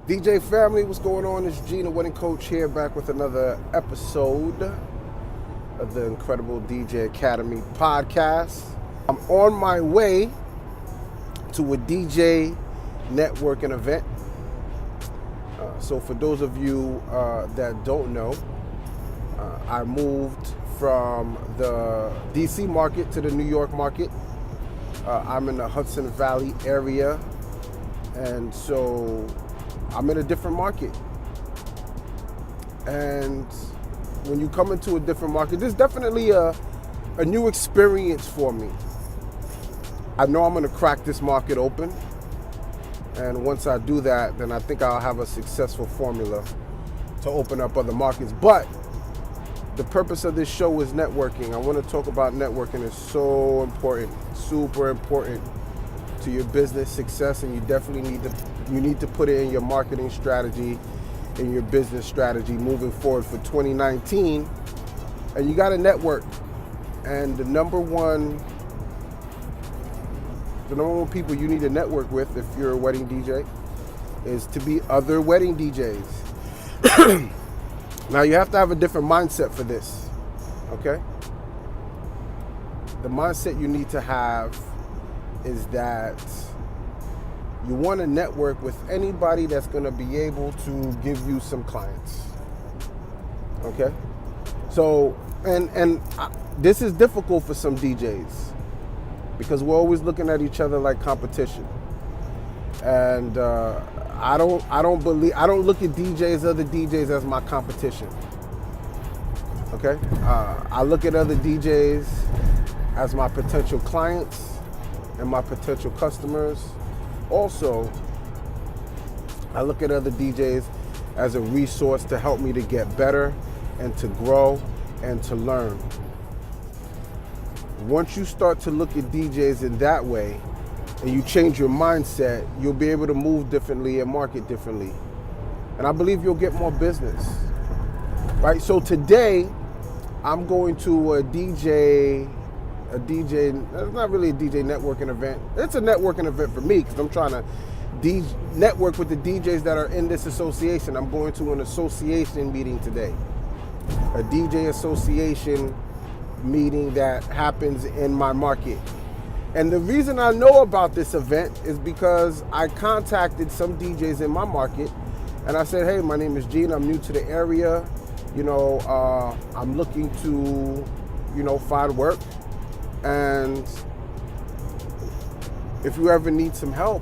DJ family, what's going on? It's Gene, the wedding coach, here back with another episode of the Incredible DJ Academy podcast. I'm on my way to a DJ networking event. So for those of you that don't know, I moved from the DC market to the New York market. I'm in the Hudson Valley area, and so I'm in a different market. And when you come into a different market, there's definitely a new experience for me. I know I'm gonna crack this market open. And once I do that, then I think I'll have a successful formula to open up other markets. But the purpose of this show is networking. I want to talk about networking. It's so important, super important to your business success, and you definitely need to put it in your marketing strategy, in your business strategy moving forward for 2019. And you got to network. And the number one people you need to network with if you're a wedding DJ is to be other wedding DJs. Now you have to have a different mindset for this, okay? The mindset you need to have is that you want to network with anybody that's going to be able to give you some clients, okay? So, and this is difficult for some DJs because we're always looking at each other like competition, and I don't look at other DJs as my competition. Okay, I look at other DJs as my potential clients and my potential customers. Also, I look at other DJs as a resource to help me to get better and to grow and to learn. Once you start to look at DJs in that way and you change your mindset, you'll be able to move differently and market differently. And I believe you'll get more business, right? So today, I'm going to a DJ, it's not really a DJ networking event. It's a networking event for me because I'm trying to network with the DJs that are in this association. I'm going to an association meeting today, a DJ association meeting that happens in my market. And the reason I know about this event is because I contacted some DJs in my market and I said, hey, my name is Gene, I'm new to the area. I'm looking to, find work. And if you ever need some help,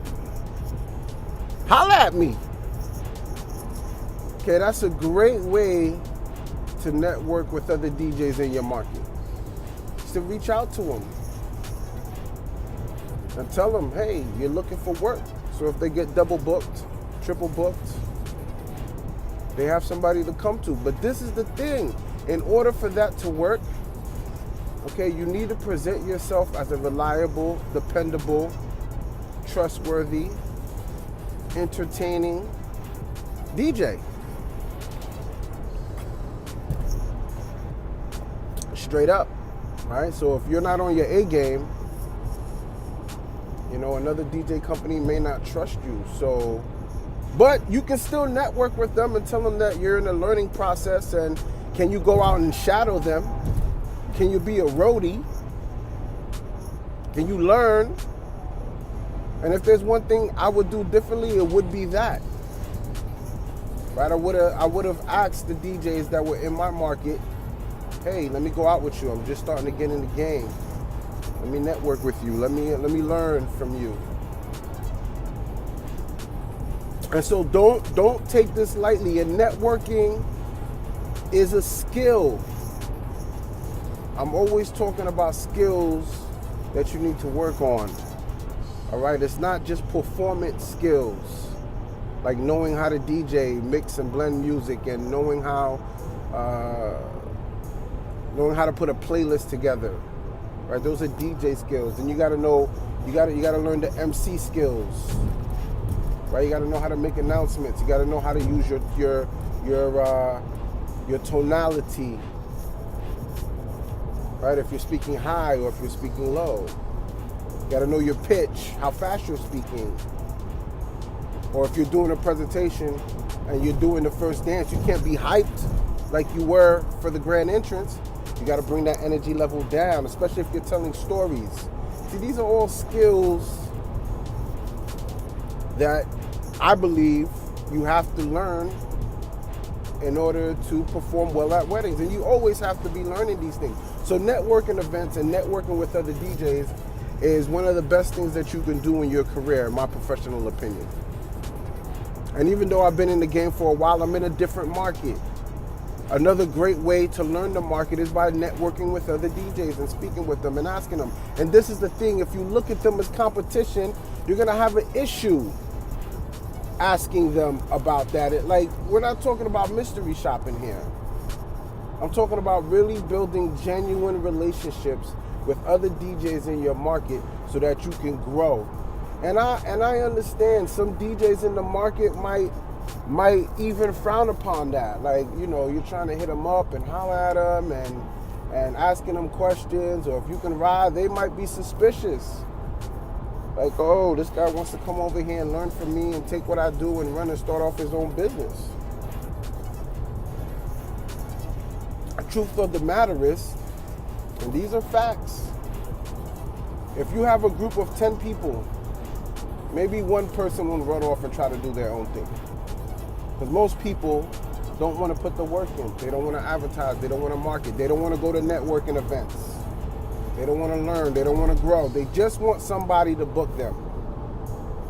holla at me. Okay, that's a great way to network with other DJs in your market. To reach out to them and tell them, hey, you're looking for work. So if they get double booked, triple booked, they have somebody to come to. But this is the thing. In order for that to work, okay, you need to present yourself as a reliable, dependable, trustworthy, entertaining DJ. Straight up. Right, so if you're not on your A game, another DJ company may not trust you. So, but you can still network with them and tell them that you're in a learning process. And can you go out and shadow them? Can you be a roadie? Can you learn? And if there's one thing I would do differently, it would be that. Right, I would have asked the DJs that were in my market, hey, let me go out with you. I'm just starting to get in the game. Let me network with you. Let me learn from you. And so don't take this lightly. And networking is a skill. I'm always talking about skills that you need to work on. All right, it's not just performance skills, like knowing how to DJ, mix and blend music, and knowing how to put a playlist together, right? Those are DJ skills. And you got to learn the MC skills, right? You got to know how to make announcements. You got to know how to use your tonality, right? If you're speaking high or if you're speaking low, you got to know your pitch, how fast you're speaking. Or if you're doing a presentation and you're doing the first dance, you can't be hyped like you were for the grand entrance. You got to bring that energy level down, especially if you're telling stories. See, these are all skills that I believe you have to learn in order to perform well at weddings. And you always have to be learning these things. So networking events and networking with other DJs is one of the best things that you can do in your career, in my professional opinion. And even though I've been in the game for a while, I'm in a different market. Another great way to learn the market is by networking with other DJs and speaking with them and asking them. And this is the thing, if you look at them as competition, you're gonna have an issue asking them about that. We're not talking about mystery shopping here. I'm talking about really building genuine relationships with other DJs in your market so that you can grow. And I understand some DJs in the market might even frown upon that. You're trying to hit them up and holler at them and asking them questions, or if you can ride, they might be suspicious. Oh, this guy wants to come over here and learn from me and take what I do and run and start off his own business. The truth of the matter is, and these are facts, if you have a group of 10 people, maybe one person will run off and try to do their own thing. Because most people don't want to put the work in. They don't want to advertise. They don't want to market. They don't want to go to networking events. They don't want to learn. They don't want to grow. They just want somebody to book them.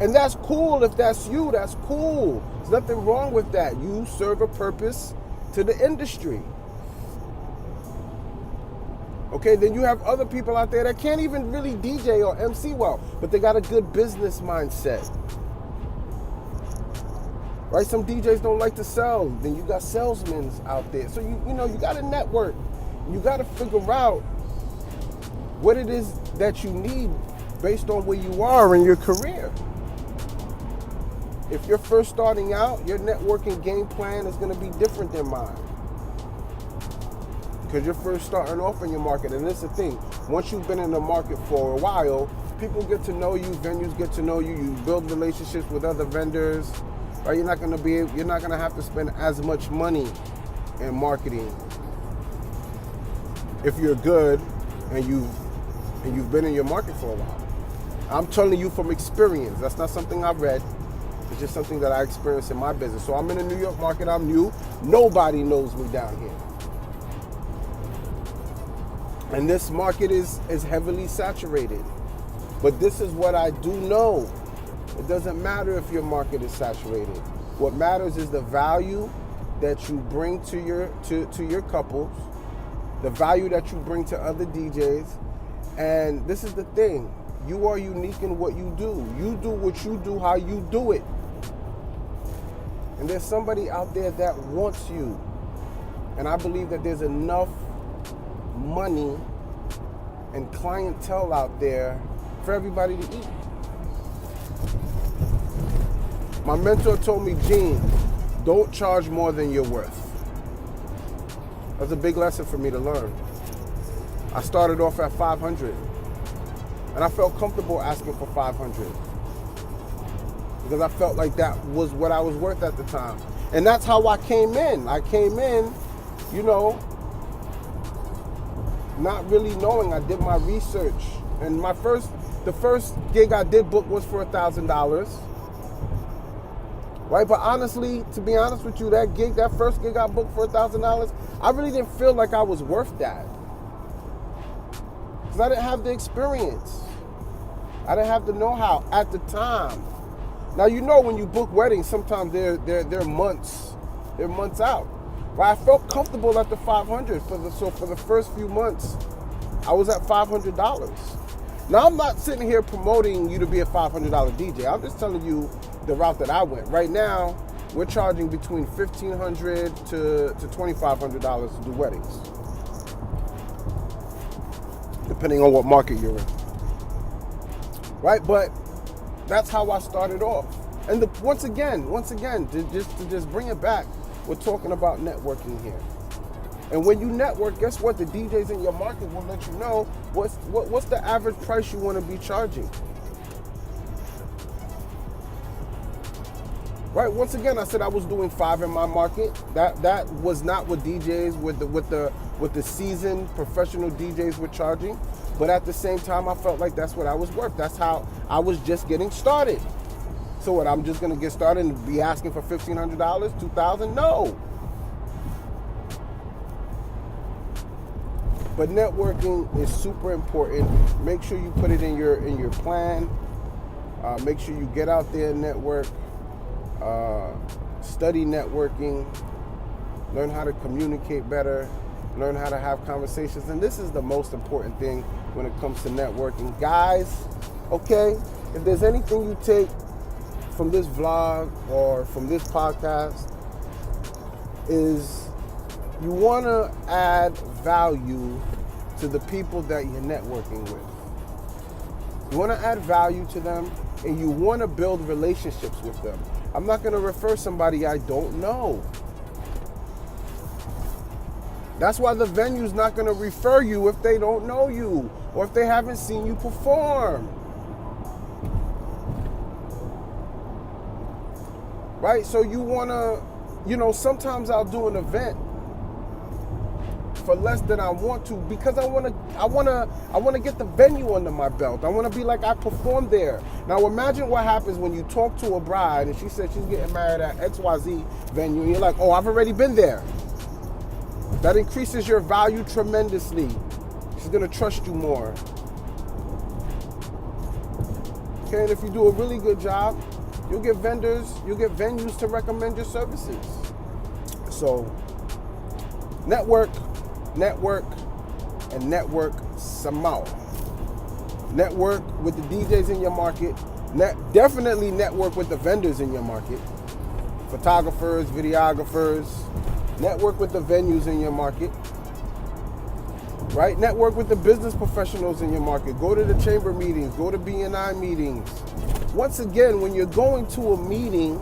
And that's cool. If that's you, that's cool. There's nothing wrong with that. You serve a purpose to the industry. Okay, then you have other people out there that can't even really DJ or MC well, but they got a good business mindset. Right? Some DJs don't like to sell. Then you got salesmen out there. So you got to network. You got to figure out what it is that you need based on where you are in your career. If you're first starting out, your networking game plan is going to be different than mine. Because you're first starting off in your market. And that's the thing. Once you've been in the market for a while, people get to know you, venues get to know you, you build relationships with other vendors. Right? You're not going to have to spend as much money in marketing if you're good and you've been in your market for a while. I'm telling you from experience. That's not something I read. It's just something that I experienced in my business. So I'm in the New York market. I'm new. Nobody knows me down here. And this market is heavily saturated. But this is what I do know. It doesn't matter if your market is saturated. What matters is the value that you bring to your couples, the value that you bring to other DJs. And this is the thing. You are unique in what you do. You do what you do, how you do it. And there's somebody out there that wants you. And I believe that there's enough money and clientele out there for everybody to eat. My mentor told me, Gene, don't charge more than you're worth. That's a big lesson for me to learn. I started off at 500 and I felt comfortable asking for 500 because I felt like that was what I was worth at the time. And that's how I came in. I came in, not really knowing. I did my research, and the first gig I did book was for $1,000. Right, but honestly, to be honest with you, that first gig I booked for $1,000, I really didn't feel like I was worth that. Because I didn't have the experience. I didn't have the know-how at the time. Now, when you book weddings, sometimes they're months out. Right, I felt comfortable at the 500. So for the first few months, I was at $500. Now, I'm not sitting here promoting you to be a $500 DJ. I'm just telling you the route that I went. Right now, we're charging between $1,500 to $2,500 to do weddings, depending on what market you're in. Right, but that's how I started off. And once again, to just bring it back, we're talking about networking here. And when you network, guess what? The DJs in your market will let you know what's the average price you want to be charging. Right. Once again, I said I was doing 5 in my market. That was not what DJs with the seasoned professional DJs were charging. But at the same time, I felt like that's what I was worth. That's how I was just getting started. So what? I'm just gonna get started and be asking for $1,500, $2,000? No. But networking is super important. Make sure you put it in your plan. Make sure you get out there and network. Study networking. Learn how to communicate better. Learn how to have conversations. And this is the most important thing when it comes to networking. Guys, okay, if there's anything you take from this vlog or from this podcast, is you want to add value to the people that you're networking with. You want to add value to them, and you want to build relationships with them. I'm not going to refer somebody I don't know. That's why the venue's not going to refer you if they don't know you or if they haven't seen you perform. Right? So you want to, sometimes I'll do an event for less than I want to because I want to get the venue under my belt. I want to be like I performed there. Now imagine what happens when you talk to a bride and she said she's getting married at XYZ venue and you're like, "Oh, I've already been there." That increases your value tremendously. She's going to trust you more. Okay, and if you do a really good job, you'll get venues to recommend your services. So network, and network some more. Network with the DJs in your market. Definitely network with the vendors in your market. Photographers, videographers. Network with the venues in your market. Right? Network with the business professionals in your market. Go to the chamber meetings. Go to BNI meetings. Once again, when you're going to a meeting,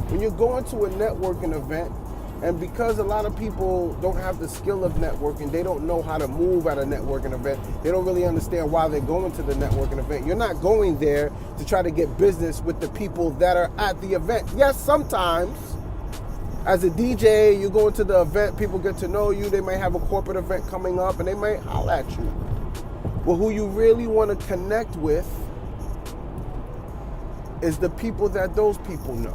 when you're going to a networking event, and because a lot of people don't have the skill of networking, they don't know how to move at a networking event, they don't really understand why they're going to the networking event. You're not going there to try to get business with the people that are at the event. Yes, sometimes, as a DJ, you go into the event, people get to know you, they may have a corporate event coming up, and they may holler at you. Well, who you really want to connect with is the people that those people know.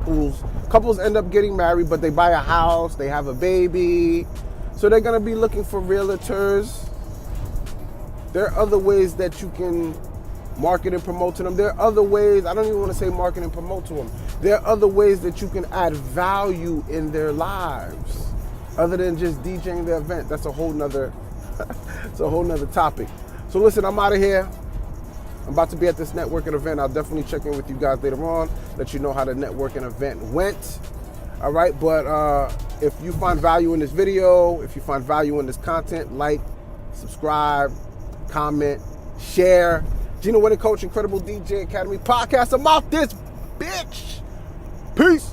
Whose couples end up getting married, but they buy a house, they have a baby, so they're going to be looking for realtors. There are other ways that you can market and promote to them. There are other ways, I don't even want to say market and promote to them. There are other ways that you can add value in their lives other than just DJing the event. That's a whole nother topic. So listen, I'm out of here. I'm about to be at this networking event. I'll definitely check in with you guys later on, let you know how the networking event went. All right, but if you find value in this video, if you find value in this content, like, subscribe, comment, share. Gino Winning Coach, Incredible DJ Academy Podcast. I'm out this bitch. Peace.